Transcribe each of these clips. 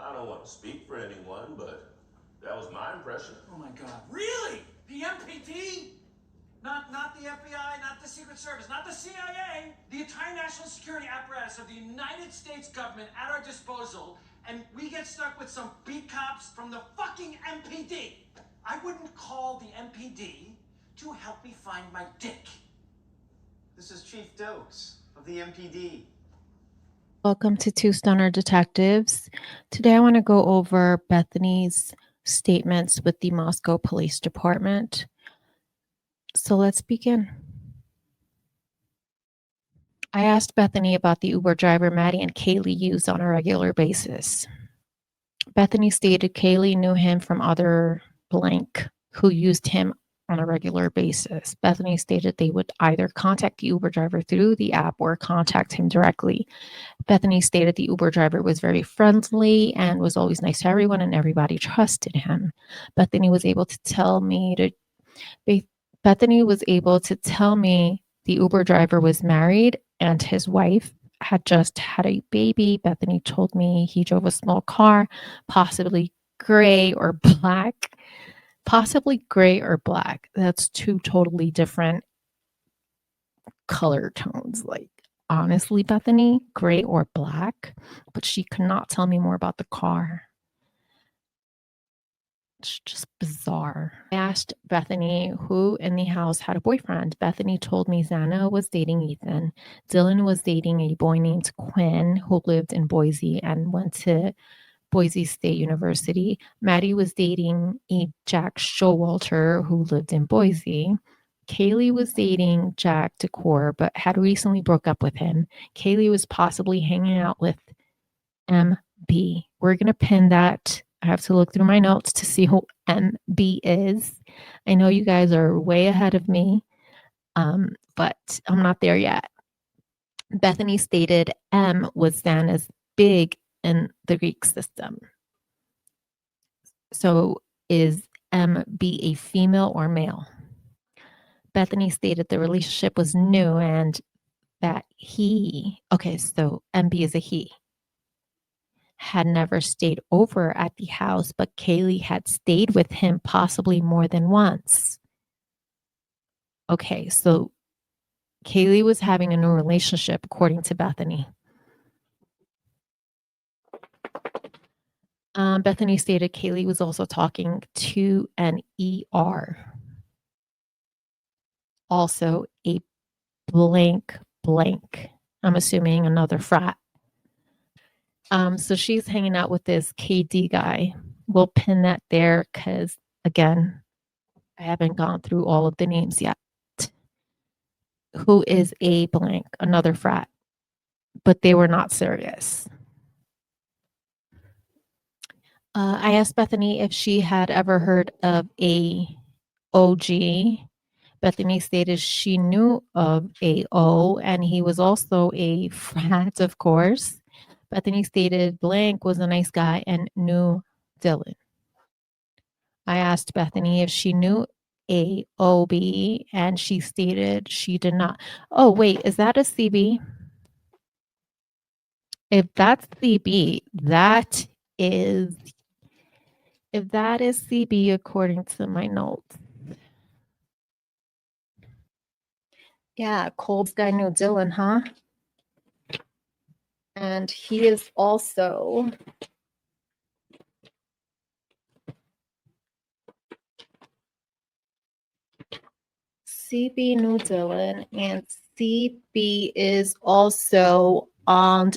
I don't want to speak for anyone, but that was my impression. Oh my God. Really? The MPD? Not the FBI, not the Secret Service, not the CIA. The entire national security apparatus of the United States government at our disposal, and we get stuck with some beat cops from the fucking MPD. I wouldn't call the MPD to help me find my dick. This is Chief Dokes of the MPD. Welcome to Two Stunner Detectives. Today I want to go over Bethany's statements with the Moscow Police Department. So let's begin. I asked Bethany about the Uber driver Maddie and Kaylee used on a regular basis. Bethany stated Kaylee knew him from other blank who used him on a regular basis. Bethany stated they would either contact the Uber driver through the app or contact him directly. Bethany stated the Uber driver was very friendly and was always nice to everyone and everybody trusted him. Bethany was able to tell me the Uber driver was married and his wife had just had a baby. Bethany told me he drove a small car, possibly gray or black. Possibly gray or black. That's two totally different color tones. Like, honestly, Bethany, gray or black, but she could not tell me more about the car. It's just bizarre. I asked Bethany who in the house had a boyfriend. Bethany told me Xana was dating Ethan. Dylan was dating a boy named Quinn who lived in Boise and went to Boise State University. Maddie was dating a Jack Showalter who lived in Boise. Kaylee was dating Jack Decor, but had recently broke up with him. Kaylee was possibly hanging out with MB. We're going to pin that. I have to look through my notes to see who MB is. I know you guys are way ahead of me, but I'm not there yet. Bethany stated M was Xana's big in the Greek system. So is MB a female or male? Bethany stated the relationship was new and that so MB is a he, had never stayed over at the house, but Kaylee had stayed with him possibly more than once. Okay, so Kaylee was having a new relationship according to Bethany. Bethany stated Kaylee was also talking to an ER. Also a blank. I'm assuming another frat. So she's hanging out with this KD guy. We'll pin that there because, again, I haven't gone through all of the names yet. Who is a blank, another frat, but they were not serious. I asked Bethany if she had ever heard of a OG. Bethany stated she knew of AO and he was also a frat, of course. Bethany stated blank was a nice guy and knew Dylan. I asked Bethany if she knew AOB and she stated she did not. Oh, wait, is that a CB? If that's CB, if that is CB according to my notes. Yeah, Cole's guy knew Dylan, huh? And he is also CB knew Dylan, and CB is also on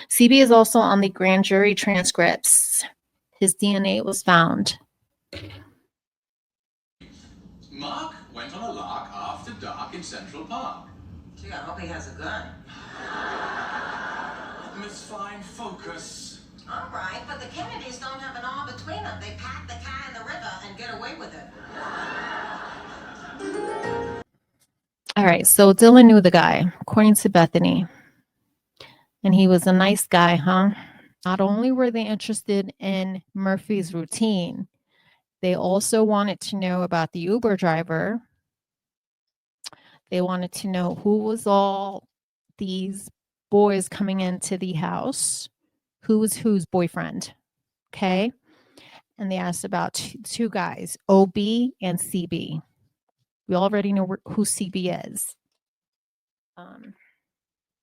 the grand jury transcripts. His DNA was found. Mark went on a lark after dark in Central Park. Gee, I hope he has a gun. Miss Fine, focus. All right, but the Kennedys don't have an R between them. They pack the car in the river and get away with it. All right, so Dylan knew the guy, according to Bethany. And he was a nice guy, huh? Not only were they interested in Murphy's routine, they also wanted to know about the Uber driver. They wanted to know who was all these boys coming into the house. Who was whose boyfriend? Okay. And they asked about two guys, OB and CB. We already know who CB is.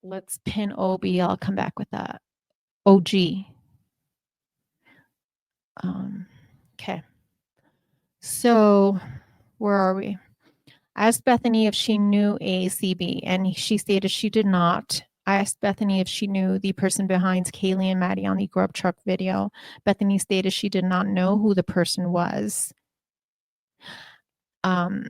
Let's pin OB. I'll come back with that. OG. Okay. So where are we? I asked Bethany if she knew a CB, and she stated she did not. I asked Bethany if she knew the person behind Kaylee and Maddie on the grub truck video. Bethany stated she did not know who the person was. But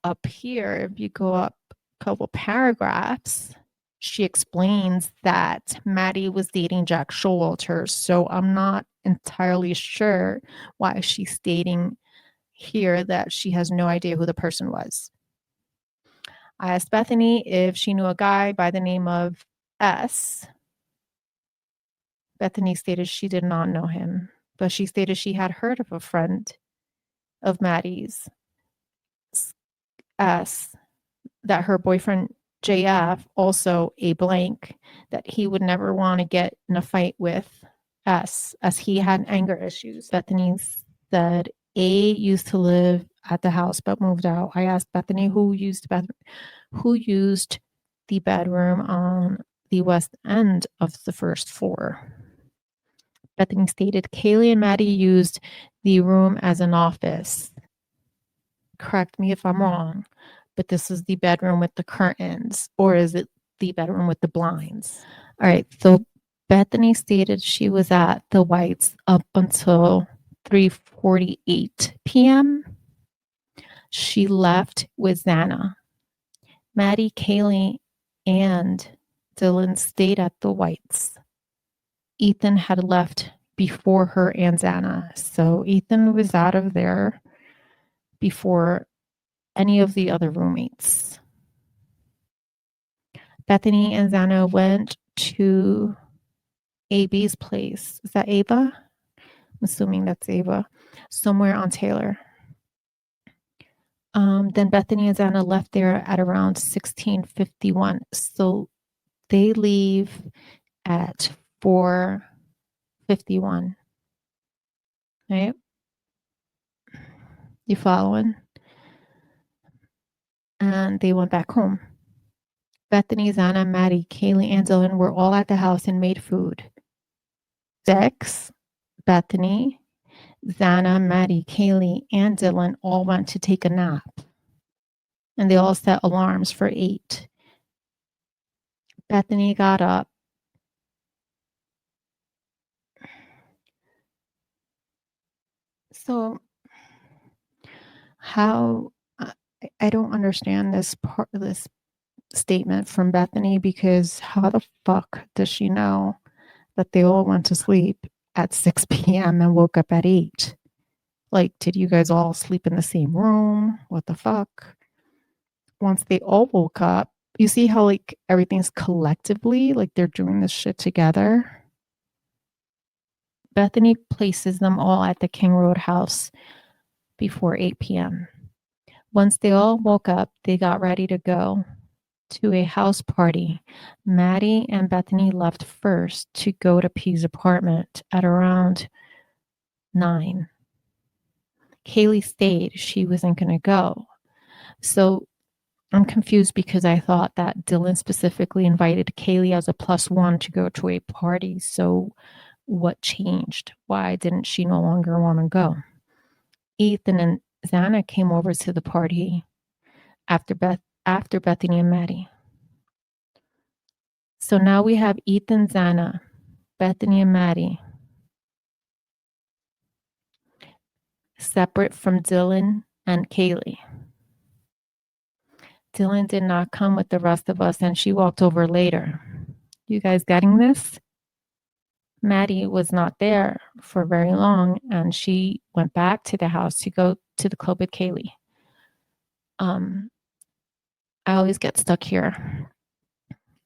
up here, if you go up a couple paragraphs, she explains that Maddie was dating Jack Showalter. So I'm not entirely sure why she's stating here that she has no idea who the person was. I asked Bethany if she knew a guy by the name of S. Bethany stated she did not know him, but she stated she had heard of a friend of Maddie's, S, that her boyfriend JF, also a blank, that he would never want to get in a fight with S as he had anger issues. Bethany said A used to live at the house but moved out. I asked Bethany who used the bedroom on the west end of the first floor. Bethany stated Kaylee and Maddie used the room as an office. Correct me if I'm wrong, but this is the bedroom with the curtains, or is it the bedroom with the blinds? All right, so Bethany stated she was at the Whites up until 3:48 p.m. She left with Xana. Maddie, Kaylee, and Dylan stayed at the Whites. Ethan had left before her and Xana, so Ethan was out of there before any of the other roommates. Bethany and Xana went to AB's place. Is that Ava? I'm assuming that's Ava. Somewhere on Taylor. Then Bethany and Xana left there at around 16:51. So they leave at 4:51. Right? You following? And they went back home. Bethany, Xana, Maddie, Kaylee, and Dylan were all at the house and made food. Dex, Bethany, Xana, Maddie, Kaylee, and Dylan all went to take a nap. And they all set alarms for 8. Bethany got up. So how I don't understand this part of this statement from Bethany, because how the fuck does she know that they all went to sleep at 6 p.m. and woke up at 8? Like, did you guys all sleep in the same room? What the fuck? Once they all woke up, you see how like everything's collectively, like they're doing this shit together. Bethany places them all at the King Road house before 8 p.m. Once they all woke up, they got ready to go to a house party. Maddie and Bethany left first to go to P's apartment at around 9. Kaylee stayed. She wasn't going to go. So I'm confused because I thought that Dylan specifically invited Kaylee as a +1 to go to a party. So what changed? Why didn't she no longer want to go? Ethan and Xana came over to the party after Bethany and Maddie. So now we have Ethan, Xana, Bethany, and Maddie separate from Dylan and Kaylee. Dylan did not come with the rest of us, and she walked over later. You guys getting this? Maddie was not there for very long, and she went back to the house to go to the club with Kaylee. I always get stuck here.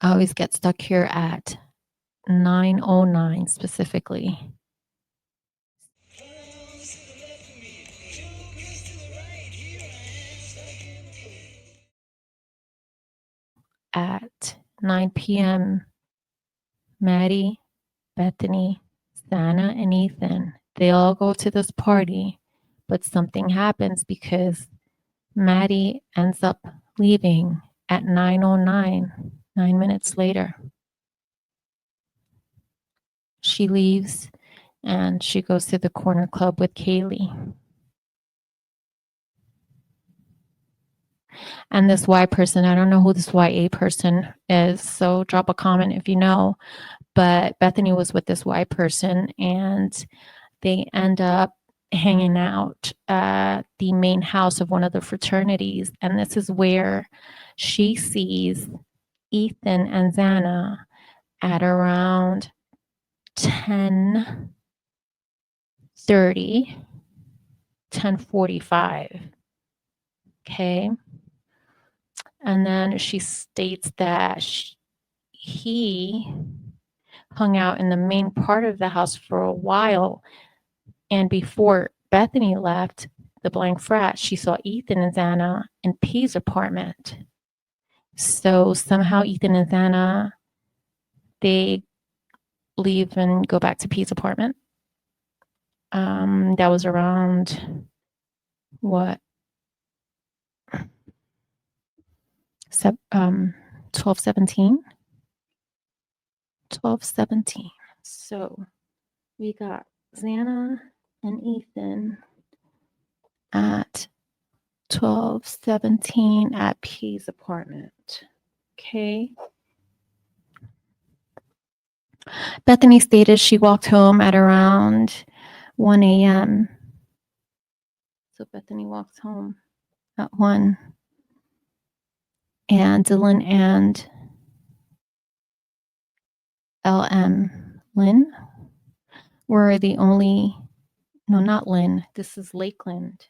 I always get stuck here at 9:09 specifically. At 9 p.m., Maddie Bethany, Sana, and Ethan, they all go to this party, but something happens because Maddie ends up leaving at 9:09, 9 minutes later. She leaves and she goes to the corner club with Kaylee. And this Y person, I don't know who this YA person is, so drop a comment if you know. But Bethany was with this Y person and they end up hanging out at the main house of one of the fraternities. And this is where she sees Ethan and Xana at around 10:30, 10:45. Okay. And then she states that he hung out in the main part of the house for a while. And before Bethany left the blank frat, she saw Ethan and Xana in P's apartment. So somehow Ethan and Xana, they leave and go back to P's apartment. That was around what? 12:17. 12:17. So we got Xana and Ethan at 12:17 at P's apartment. Okay. Bethany stated she walked home at around 1 a.m. So Bethany walks home at 1. And Dylan and Lynn were the only, no, not Lynn, this is Lakeland.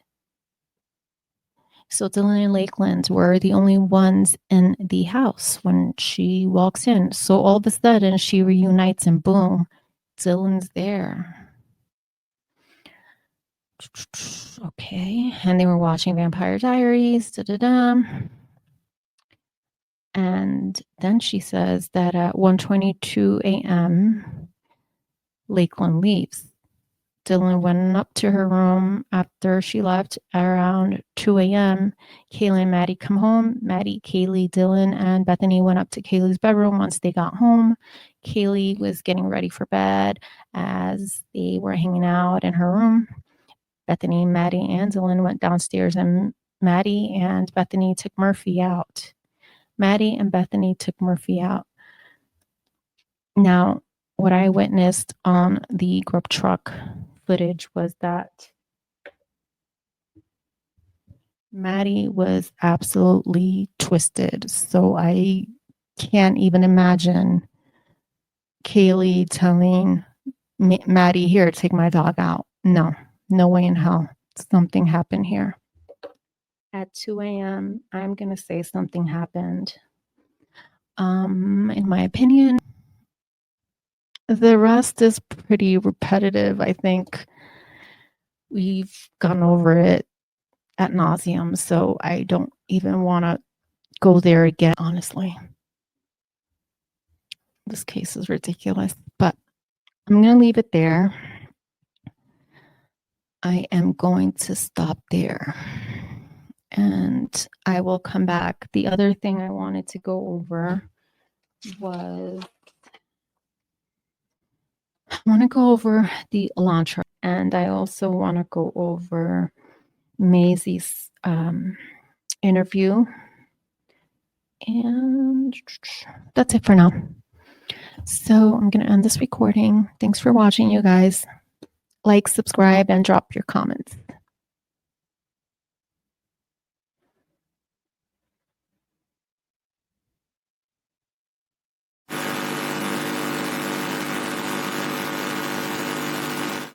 So Dylan and Lakeland were the only ones in the house when she walks in. So all of a sudden she reunites and boom, Dylan's there. Okay. And they were watching Vampire Diaries. And then she says that at 1:22 a.m., Lakeland leaves. Dylan went up to her room after she left around 2 a.m. Kaylee and Maddie come home. Maddie, Kaylee, Dylan, and Bethany went up to Kaylee's bedroom once they got home. Kaylee was getting ready for bed as they were hanging out in her room. Bethany, Maddie, and Dylan went downstairs, and Maddie and Bethany took Murphy out. Maddie and Bethany took Murphy out. Now, what I witnessed on the grub truck footage was that Maddie was absolutely twisted. So I can't even imagine Kaylee telling Maddie, here, take my dog out. No way in hell. Something happened here. At 2 a.m., I'm going to say something happened. In my opinion, the rest is pretty repetitive. I think we've gone over it ad nauseum, so I don't even want to go there again, honestly. This case is ridiculous, but I'm going to leave it there. I am going to stop there. And I will come back. The other thing I wanted to go over was I want to go over the Elantra, and I also want to go over Maisie's interview. And that's it for now. So I'm going to end this recording. Thanks for watching, you guys. Like, subscribe, and drop your comments.